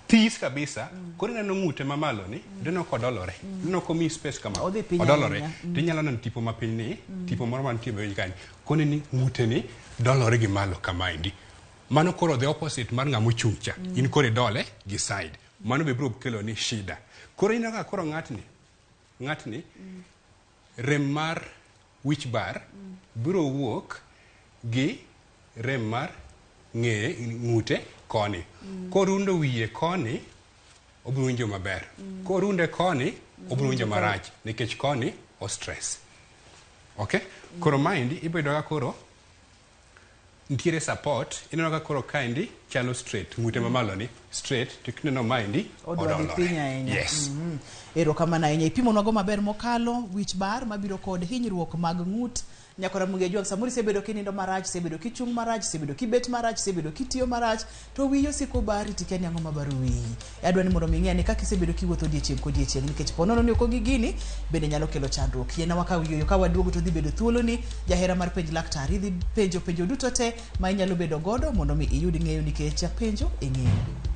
This kabisa. Koro ineno ng'ute mamalo ni ineno kodolore. Ineno komi space kama odolore. Tinyalo neno tipo mapiny ni, tipo moro mantie be kanyo. Koni ni ng'ute ni dolore gi malo kamaendi. Mano koro the opposite mar ng'amo chungcha. In kore dole gi side. Mano be bro kelo ni shida. Koro ineno ka koro ng'atni rem mar wich bar biro wuok gi rem mar ng'ute koni. Korundo wiye koni obiro winjo maber. Korunde koni obiro winjo marach nikech koni o stress. Okay? Koro maendi ibedo ga koro ntiere support ineno ka koro kaendi chalo straight ng'ute mamalo ni straight to kineno maendi odolore. Yes. Erokamano ahinya. Ipimo nwago maber mokalo wich bar mabiro kod hinyruok mag ng'ut. Nyaka Ramogi ajua samuri sebedo kinindo marach, sebedo kichung marach, sebedo kibet marach, sebedo kitiyo marach, to wiyo siko bari tikeni ang'o mabaru wiyi. Adwa ni mondo ming'e ni kaka isebedo kiwuotho odiechieng' kodiechieng' nikech ponono ni ok gini bende nyalo kelo chandruok. Yiena waka wiyo ka waduogo to dhi bedo thuolo ni jahera mar penj laktari dhi penjo duto te ma inyalo bedo godo mondo mi iyud ng'eyo nikech penjo e ng'eyo.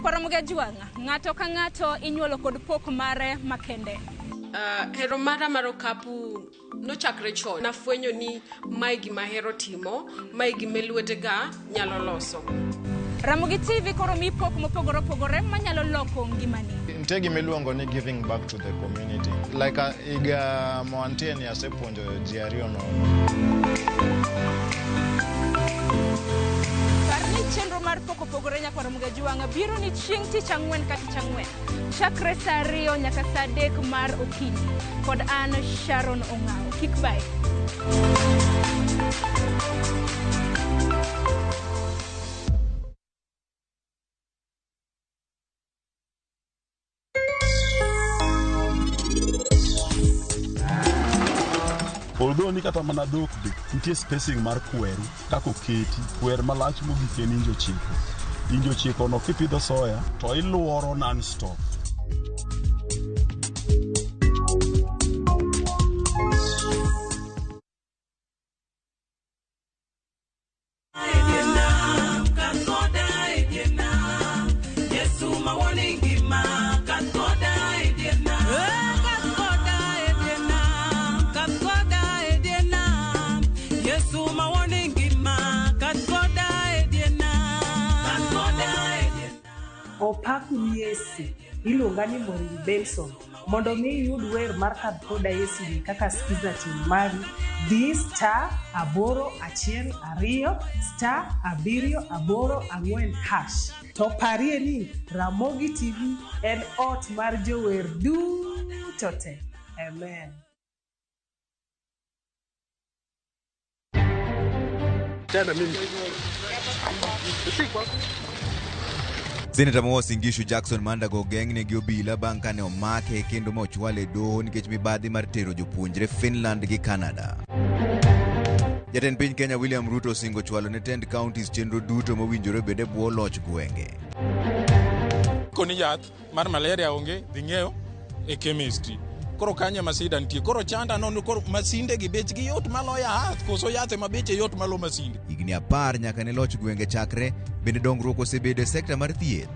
Ramogi ng'ato ka ng'ato inyuolo kod pok mare makende. hero mara maro kapu no chakre chon. Nafwenyo ni mae gima hero timo, mae gima lwetega nyalo loso. RamogiTV koro mi pok mopogore opogore manyalo loko ngimani. Nitie gima iluongo ni giving back to the community. Like iga moantie ni asepuonjo ji ariyo nono. Karni chenro mar poko pogore nyaka Ramogi Juang biro ni chieng' tich ang'wen ka tich ang'wen. Chakre saa 2 nyaka saa 3 mar okinyi. Kod an Sharon Ong'ao. Kik bai. Although ni kata mana dhok be nitie spacing mar kweru kako keti kwer malach mogik en injo chiko no kipidho soya to iluoro non stop. Opaku Yesu iluonga ni Morin Benson mondo mi yud wer mar Kadkoda Yesu ni kaka skiza team mari di *882*784# to parie ni RamogiTV en ot mar jower duto te. Amen. Tena mimi. Senator Mwosi Ngishu Jackson Mandago geng ne gi obila bang' kane omake kendo mochwale doho nikech mibadhi mar tero jopuonjre Finland gi Canada. Jatend piny Kenya William Ruto osingo chwalo ne tend counties chenro duto mowinjore bede bwo loch gwenge. Koni yath mar malaria onge ding'eyo e chemistry. Koro kanye masida nitie. Koro chanda no koro masinde gi bech gi yot maloyo yath koso yath ma beche yot malo masinde. Higni 10 nyaka ne loch gwenge chakre bende dongruok osebedo e sekta mar thieth.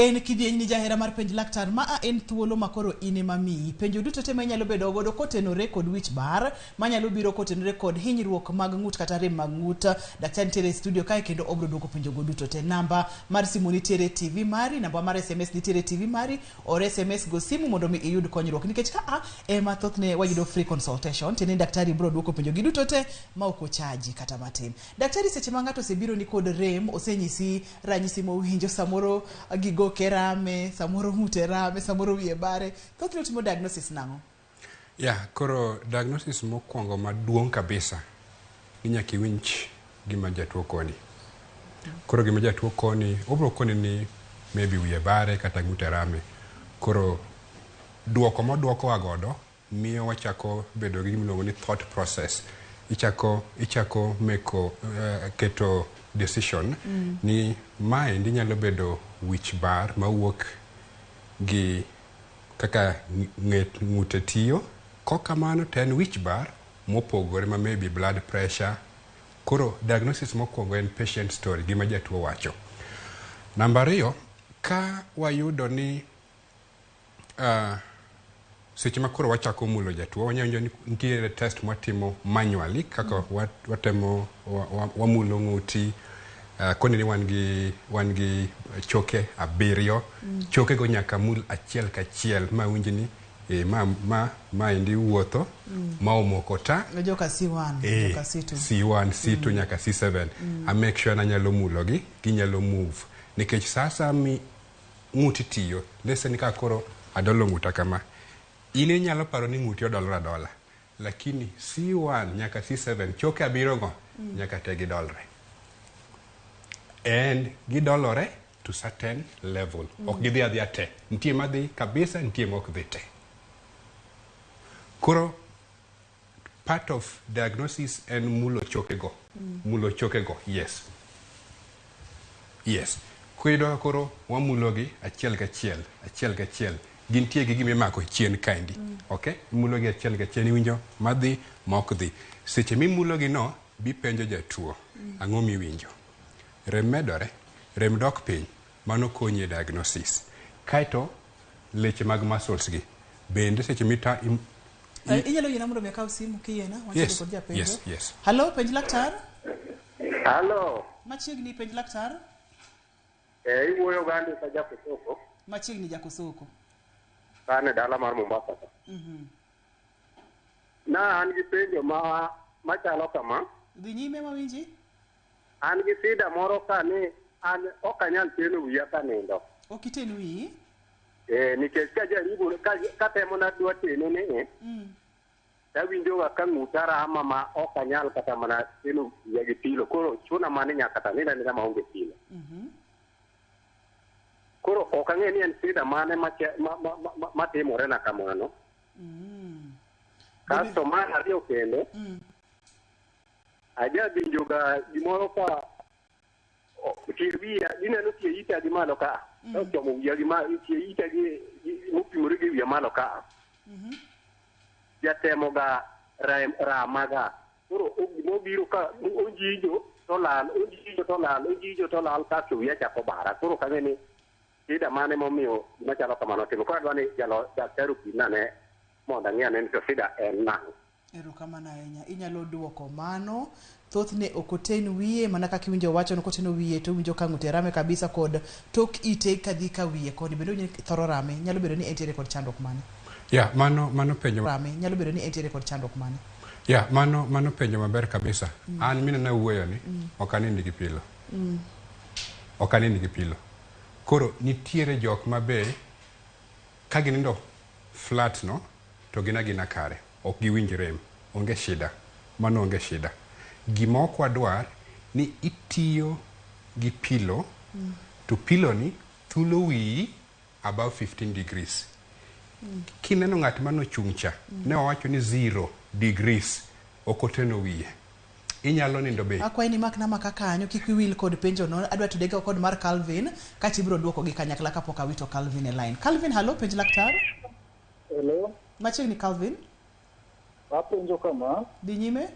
En kidieny ni jahera mar penj laktar maa en thuolo makoro ine mami penjo duto te manyalo bedo godo kotenore kod wich bar manyalo biro kotenore kod hinyruok mag ng'ut kata rem mag ng'ut. Daktari tere studio kae kendo obro duoko penjo go duto te. Namba mar simu ni tere TV mari, namba mar SMS ni tere TV mari, or SMS go simu mondo mi iyud konyruok nikech ka mathoth ne wayudo free consultation tene daktari bro duoko penjo gi duto te ma ok ochaji kata matin. Daktari seche ma ng'ato osebiro ni kod rem osenyisi ranyisi mowinjo samoro gigo kerame, samoro ng'ute rame, samoro wiye bare. Thoth ne utimo diagnosis nang'o? Koro diagnosis mokwongo maduong' kabisa inyaka iwinj gima jatuo koni. Koro gima jatuo koni, obro koni ni maybe wiye bare kata ng'ute rame. Koro duoko moduoko wagodo miyo wachako bedo gi gimiluongo ni thought process. Ichako meko keto decision ni mae ndi nyalo bedo wich bar mawuok gi kaka ng'ute tiyo. Kokamano ten wich bar mopogore ma maybe blood pressure. Koro diagnosis mokwongo en patient story gima jatuo wacho. Namba 2, ka wayudo ni seche makoro wachako mulo jatuo wanyanjo ni nitiere test mwatimo manually kaka watemo wamulo ng'uti. Koni ni wan gi choke 7 choke go nyaka mul achiel kachiel ma winji ni ma indi wuotho ma omoko ta joka C1 joka C2 C1 C2 nyaka C7 a make sure na nyalo mulo gi ginyalo move nikech sasa mi ng'uti tiyo lesen ka koro adolo ng'uta kama ine nyalo paro ni ng'uti odolra lakini C1 nyaka C7 choke 7 go nyaka te gidolre. And gidolore to certain level. Ok gidhi adhia te. Ntie madhi kabisa, ntie mok dhi te. Koro, part of diagnosis en mulo choke go. Mulo choke go, yes. Yes. Kuido koro, wamulo gi, achiel kachiel. gintie gi gima imako chien kaendi. Okay? Mulo gi achiel gi achiel iwinjo madhi mok dhi. Seche mimulo gi no bipenjo jatuo ang'o miwinjo. Rem medore, rem dok piny, mano konyi e diagnosis. Kaito leche mag muscles gi bende seche mita inyalo yena mondo mi kaw simu kiyena yes, kod japenjo. yes, yes. Hello, penj laktar. Hello. Machiegni penj laktar. Iwuoyo gandi sa Jakosoko. Machiegni Jakosoko. Kane dala mar Mombasa. Na an gi penjo machalo kama. Dhi nyime mawinji. An gi sida moro ka ni an ok anyal teno wiya ka nindo. Ok iteno wiyi? Nikech ka jaribu ka temo na dwa teno ne awinjo ga ka ng'uta rama ma ok anyal kata mana teno wiya gi pilo. Koro chuna mane nyaka ta nida maonge pilo. Koro ok ang'e ni en sida mane matimore na kamano. Kasto mar ariyo kendo aja winjo ga gimoro ka wiya ineno tie ita gi malo ka chomo wiya gi malo tie ita gi mopimore gi wiya malo ka jatemo ga ramaga. Koro gimobiro ka onjijo to lal kasto wiya chako bara. Koro kang'e ni sida mane momiyo machalo kamano timo. Koro adwa ni daktari opimane mondo ang'e ni to sida en nang'o. Erokamano ahinya. Inyalo duoko mano. Thothne ok oten wiye mana kaka iwinjo wacho no koteno wiye to winjo ka ng'ute rame kabisa kod tok ite kadhi ka wiye koni bedo ni thoro rame. Nyalo bedo ni entiere kod chandruok mane? Yeah, mano penjo rame. Nyalo bedo ni entiere kod chandruok mane? Yeah, mano penjo maber kabisa. An mina na wuoyo ni ok anindi gi pilo. Ok anindi gi pilo. Koro nitiere jok mabe ka ginindo flat no to gina kare. Ok giwinj rem. Onge shida. Mano onge shida. Gima ok wadwar ni itiyo gi pilo to pilo ni thulo wiyi above 15 degrees. Kineno ng'at mano chung' cha ne wawacho ni 0 degrees ok oteno wiye. Inyalo nindo be. Akwayi ni makna maka kanyo kik wiwil kod penjo no. Adwa tudega kod mar Calvin kati ibiro duoko gi kanyakla kapok awito Calvin e line. Calvin, hello, penj laktar. Hello. Machiegni Calvin. Apenjo kama. Dhi nyime.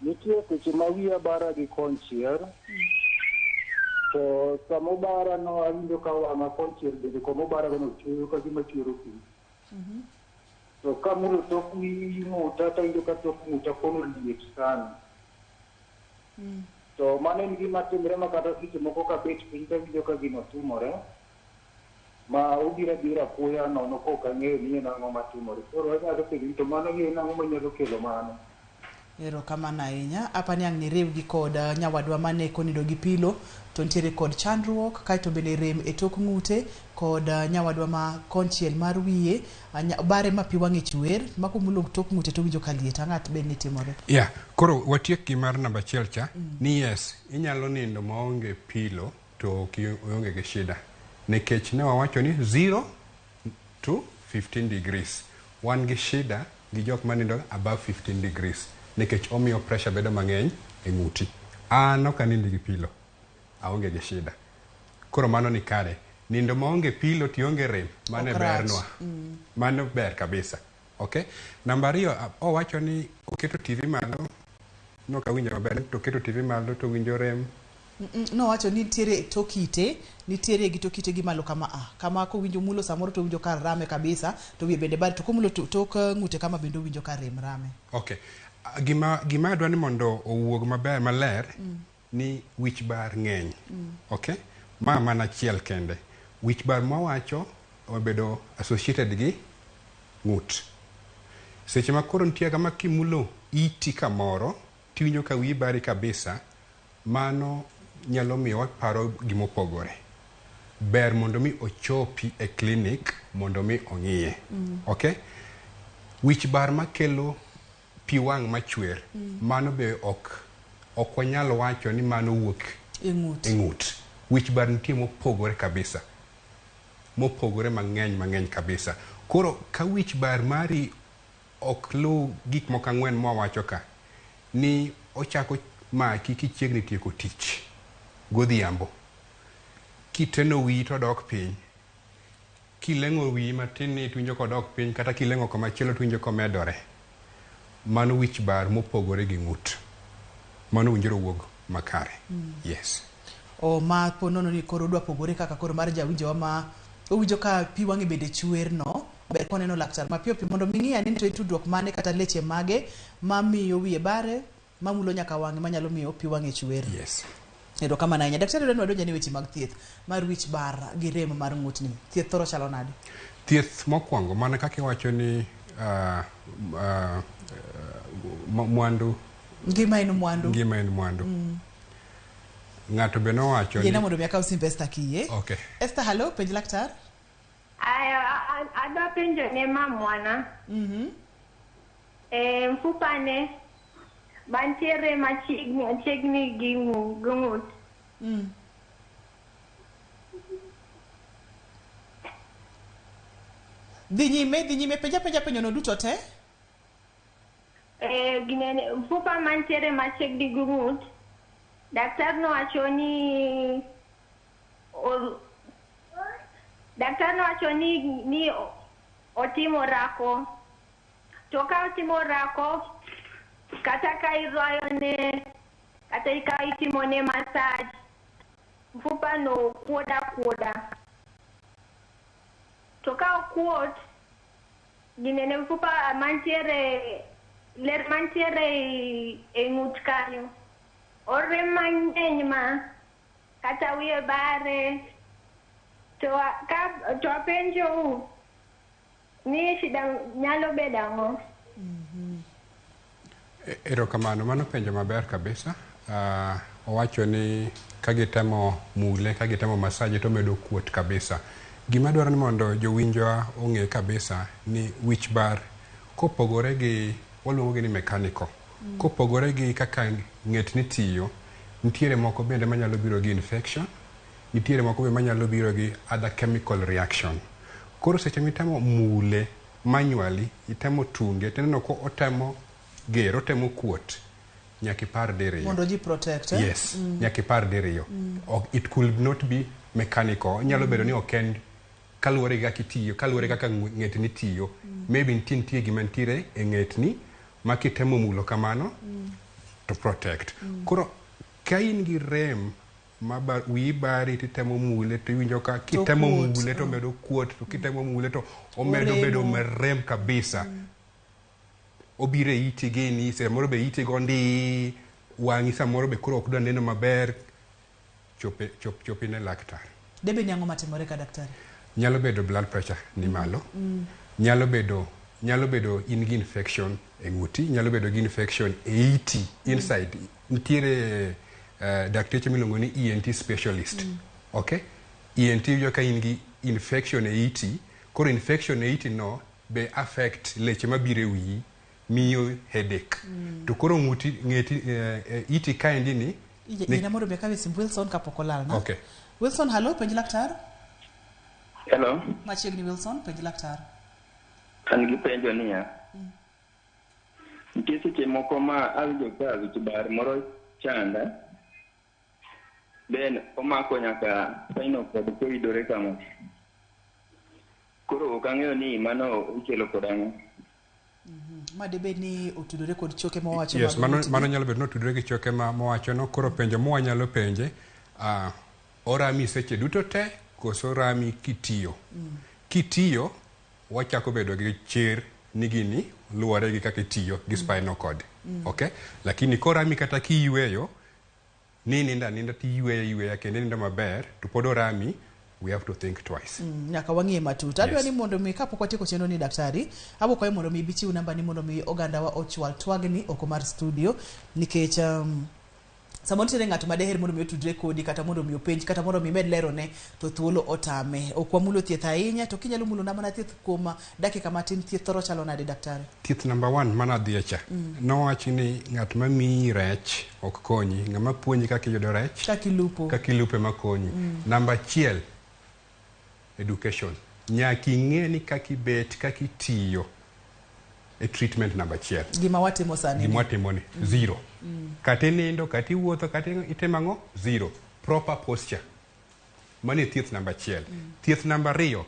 Nitie seche ma wiya bara gi konchiel. To samo bara no awinjo ka wang'a konchiel bende komo bara no chuyo ka gima chwero pi. To kamulo tok wiyi ng'uta to awinjo ka tok ng'uta kono liet sana. To mano en gima timre ma kata seche moko ka bet piny to awinjo ka gima timore. Ma obira apoya nono kok ang'eyo ni en ang'o matimore. Koro anyalo penjo to mano en ang'o manyalo kelo mano? Erokamano ahinya. Apani ang' ni riw gi kod nyawadwa mane konido gi pilo to nitiere kod chandruok kaito bende rem e tok ng'ute kod nyawadwa ma konchiel mar wiye bare ma pi wang'e chwer ma kumulo tok ng'ute to winjo ka liet. Ang'at be ni timore. Yeah, koro watiek gi mar namba achiel cha ni yes, inyalo nindo maonge pilo to onge gi shida. Nikech ne wawacho ni 0 to 15 degrees. Wan gi shida gi jok manindo above 15 degrees. Nikech omiyo pressure bedo mang'eny e ng'uti. An ok anindi gi pilo. Aonge gi shida. Koro mano ni kare. Nindo maonge pilo tionge rem. Mano bernwa. Mano ber kabisa. Okay? Namba ariyo, owacho ni oketo TV malo. No kawinjo maber to oketo TV malo to winjo rem. No wacho ni nitiere tokite, nitiere gi tokite gi malo kama kama ko winjo mulo samoro to winjo ka rame kabisa to wiye bende bar to kumulo tok ng'ute kama bende winjo ka rem rame. Okay. Gima adwa ni mondo owuog maber maler ni wich bar ng'eny. Okay? Mana achiel kende. Wich bar mwawacho obedo associated gi ng'ut. Seche ma koro nitie kama kimulo iti kamoro tiwinjo ka wiyi bari kabisa, mano nyalo miyo waparo gimopogore. Ber mondo mi ochopi e clinic mondo mi ong'iye. Okay? Wich bar makelo pi wang' machwer, mano be ok wanyal wacho ni mano wuok e ng'ut. Wich bar nitie mopogore kabisa. Mopogore mang'eny kabisa. Koro ka wich bar mari ok lu gik moko ang'wen mwawacho ka, ni ochako maki kichiegni tieko tich godhiambo, kiteno wiyi to dok piny, kilengo wi matin ni twinjo kodok piny kata kilengo komachielo twinjo komedore, mano wich bar mopogore gi ng'ut, mano winjoro wuog makare. Yes. O ma ponono ni koro dwa pogore kaka koro mar jawinjo ma owinjo ka pi wang'e bende chwer no, ber koneno laktar mapiyo pi mondo ming'ia ni nitie tudruok mane kata leche mage mamiyo wiye bare mamulo nyaka wang'e manyalo miyo pi wang'e chwer. Yes. Ero kama nanya daktari dwa donjo ne weche mag thieth mar wich bar gi rem mar ng'ut ni. Thieth thoro chalo nade? Thieth mokwongo mana kaka iwacho ni mwandu ngima en mwandu. Ngima en mwandu. Ng'ato be nowacho ni yena mondo miaka usimbe Esther kiye. Okay. Esther, hello, penj laktar. Adwa penjo ne mamwana. Mfupane mantiere machiegni gi ng'ut. Dhi nyime penja penjo no duto te. Mfupa mantiere machiegni gi ng'ut. Daktari nowacho ni otimo rako. To ka otimo rako kata ka irwayone kata ka itimone massage, mfupa no kuoda. To ka okuot, ginene mfupa ler mantiere e ng'ut kanyo. Orem mang'eny ma kata wiye bare. To apenjo ni shida nyalo bedo ang'o? Erokamano, mano penjo maber kabisa. Owacho ni kagitemo mule, kagitemo masaje to medo kuot kabisa. Gima dwaro ni mondo jowinjwa ong'e kabisa ni wich bar kopogore gi waluongo ni mechanical. Kopogore gi kaka ng'et ni tiyo, nitiere moko bende manyalo biro gi infection, nitiere moko bende manyalo biro gi other chemical reaction. Koro seche mitemo mule manually, itemo tunge, teneno ko otemo gero, otemo kuot, nyaki par diriyo. Mondo ji protect, eh? Yes, nyaki par diriyo. It could not be mechanical. Nyalo bedo ni oken kaluwore kaka itiyo, kaluwore kaka ng'et ni tiyo. Maybe nitie gima nitiere e ng'et ni makitemo mulo kamano to protect. Koro ka in gi rem wi bari titemo mule to iwinjo ka kitemo mule to medo kuot, to kitemo mule to omedo bedo marem kabisa. Obire iti gini, samoro be iti gondi wang'i, samoro be koro ok dwa neno maber, chopi ne laktar. Debe ni ang'o matimore ka daktari? Nyalo bedo blood pressure ni malo. Nyalo bedo in gi infection e ng'uti, nyalo bedo gi infection e iti, inside. Nitiere dakteche milongo ni ENT specialist. Okay? ENT yo ka in gi infection e iti, koro infection e iti no be affect leche mabire wi miyo headache. To koro ng'eti iti kaendi ni ina mondo be kawe sim Wilson kapokolal na. Okay. Wilson, hello, penj laktar. Hello. Machiegni Wilson, penj laktar. An gi penjo niya. Nitie seche moko ma awinjo ka wich bar moro chanda, ben omako nyaka paino kod koidore kama. Koro ok ang'eyo ni mano ikelo kod ang'o. Ma debe ni otudore kod choke mowacho. Yes, mano nyalo bedo notudore gi choke mowacho no. Koro penjo mwanyalo penje, orami seche duto te koso rami kitiyo. Kitiyo wachako bedo gi chir ni gini luwore gi kaka itiyo gi spinal cord. Okay? Lakini korami kata kiyweyo ni ninda tiyweya kendo ninda maber to pod orami, we have to think twice. Nyaka wang'ie matut. Adwa ni mondo mi kapok watieko chenro ni daktari, abo kwayo mondo mi bichiw namba ni mondo mi oganda wa ochwal twagni oko mar studio nikech samoro tere ng'ato madeher mondo mi otudre kodi kata mondo mi openj kata mondo mi med lero ne to thuolo otame. Ok wamulo thieth ahinya, to kinyalo mulo mana thieth kuom dakika matin. Thieth thoro chalo nade daktari? Thieth number 1 mana dhiecha. Nowachi ni ng'at ma miyi rech ok konyi, ng'ama puonji kaka iyudo rech, kaka ilupe makonyi. Namba 1, education. Nyaki ing'e ni kaka ibet, kaka itiyo e treatment number 1. Gima watimo sani. Gima watimo ni 0. Kati nindo, kati wuotho, kati itemango 0. Proper posture. Mani thieth number 1. Thieth number 2,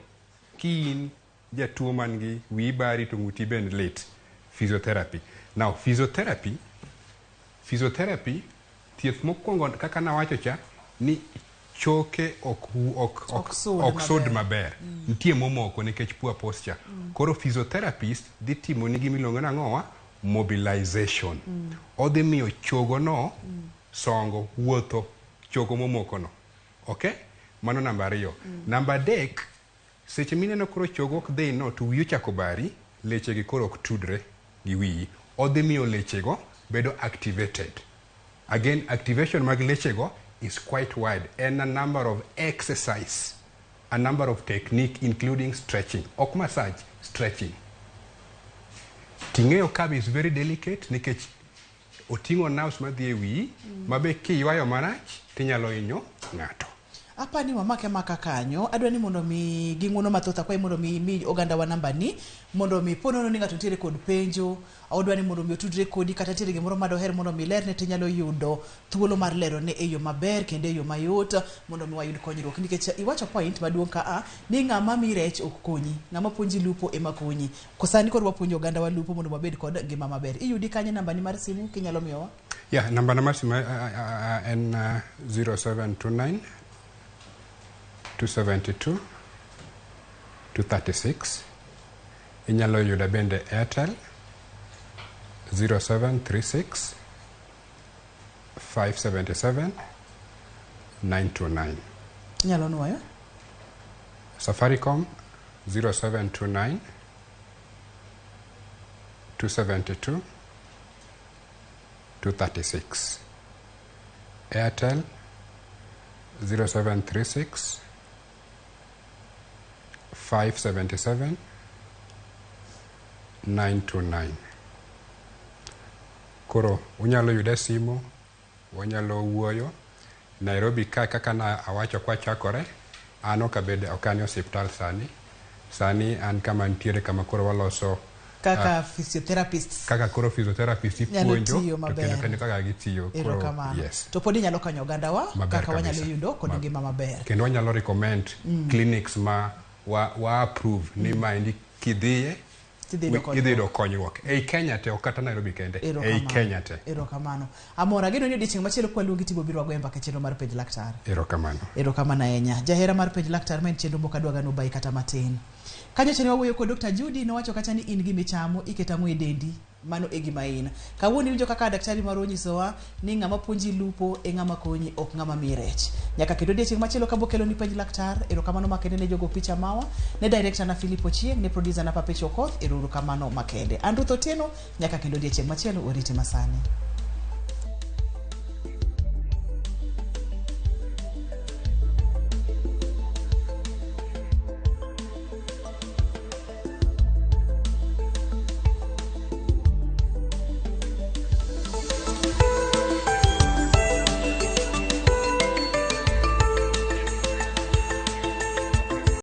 kin jatuo man gi wi bari to nguti ben lit, physiotherapy. Now physiotherapy thieth mokwongo kaka nawacho cha ni choke ok sud maber. Nitie momoko nikech poor posture. Koro physiotherapist dhi timo ni gimiluongo nang'owa mobilization. Odhi miyo chogo no songo wuotho chogo momoko no. Okay? Mano namba 2. Namba 3, seche mineno koro chogo ok dhi no to wiyo chako bari, leche gi koro ok tudre gi wiyi. Odhi miyo leche go bedo activated. Again, activation mag leche go is quite wide, and a number of exercise, a number of technique including stretching. Ok massage, stretching. Ting'eyo kabi is very delicate nikech oting'o nerves madhi e wiyi, mabe kiywayo marach tinyalo hinyo ng'ato. Apa ni mamake maka kanyo, adwa ni mondo mi ging'uono mathoth akwai mondo mi oganda wa namba ni, mondo mi ponono ni ng'ato tiere kod penjo, odwa ni mondo mi otudre kodi kata tiere gimoro madoher mondo mi lerne tinyalo yudo thuolo mar lero ne e yo maber kendo e yo mayot mondo mi wayud konyruok. Nikech iwacho point maduong' ka ni ng'ama mi rech ok konyi, ng'ama puonji lupo ema konyi. Kosani kod wapuonjo oganda wa lupo mondo wabed kod ngima maber. Iyudi kanye namba ni mar simu kinyalo miyowa? Yeah, namba na mar simu en 0729 272 236. Inyalo yuda bende Airtel 0736 577 929. Inyalo nuoyo? Safaricom 0729 272 236. Airtel 0736 577 929. Koro unyalo yude simu, wanyalo wuoyo. Nairobi kaka na awacho kwa chakore, ano kabede okani hospital sani an kama ntiere kama koro waloso kaka physiotherapist. Kaka koro physiotherapist ipuonjo to kendo kaka gitiyo. Yes. To podi nyalo konyo oganda wa kaka wanyalo yudo kod ngima maber. Kendo wanyalo recommend clinics ma wa approve ni maendi kidhiye idhido konyruok. Ei Kenya te okata Nairobi kende. Ei Kenya te. Erokamano. Amora geno ni odiochieng' machielo kwa luongi tibo biro gwemba ke chenro mar penj laktar. Erokamano. Erokamano ahinya. Jahera mar penj laktar ma en chenro mokadwa gano bai kata matin. Kanyo chene wawuoyo kod Dr. Judy nowacho kacha ni in gimi chamo iketamo e dendi. Mano e gima in. Kawuono winjo kaka daktari maro nyisowa ni ng'ama puonji lupo e ng'ama konyi ok ng'ama mirech. Nyaka kendo odiochieng' machielo kabokelo ni penj laktar. Erokamano makende ne jogo picha mawa. Ne director na Philip Ochieng, ne producer na Papecho Koth. Erokamano makende. Andrew Thotieno nyaka kendo odiochieng' machielo oriti masani.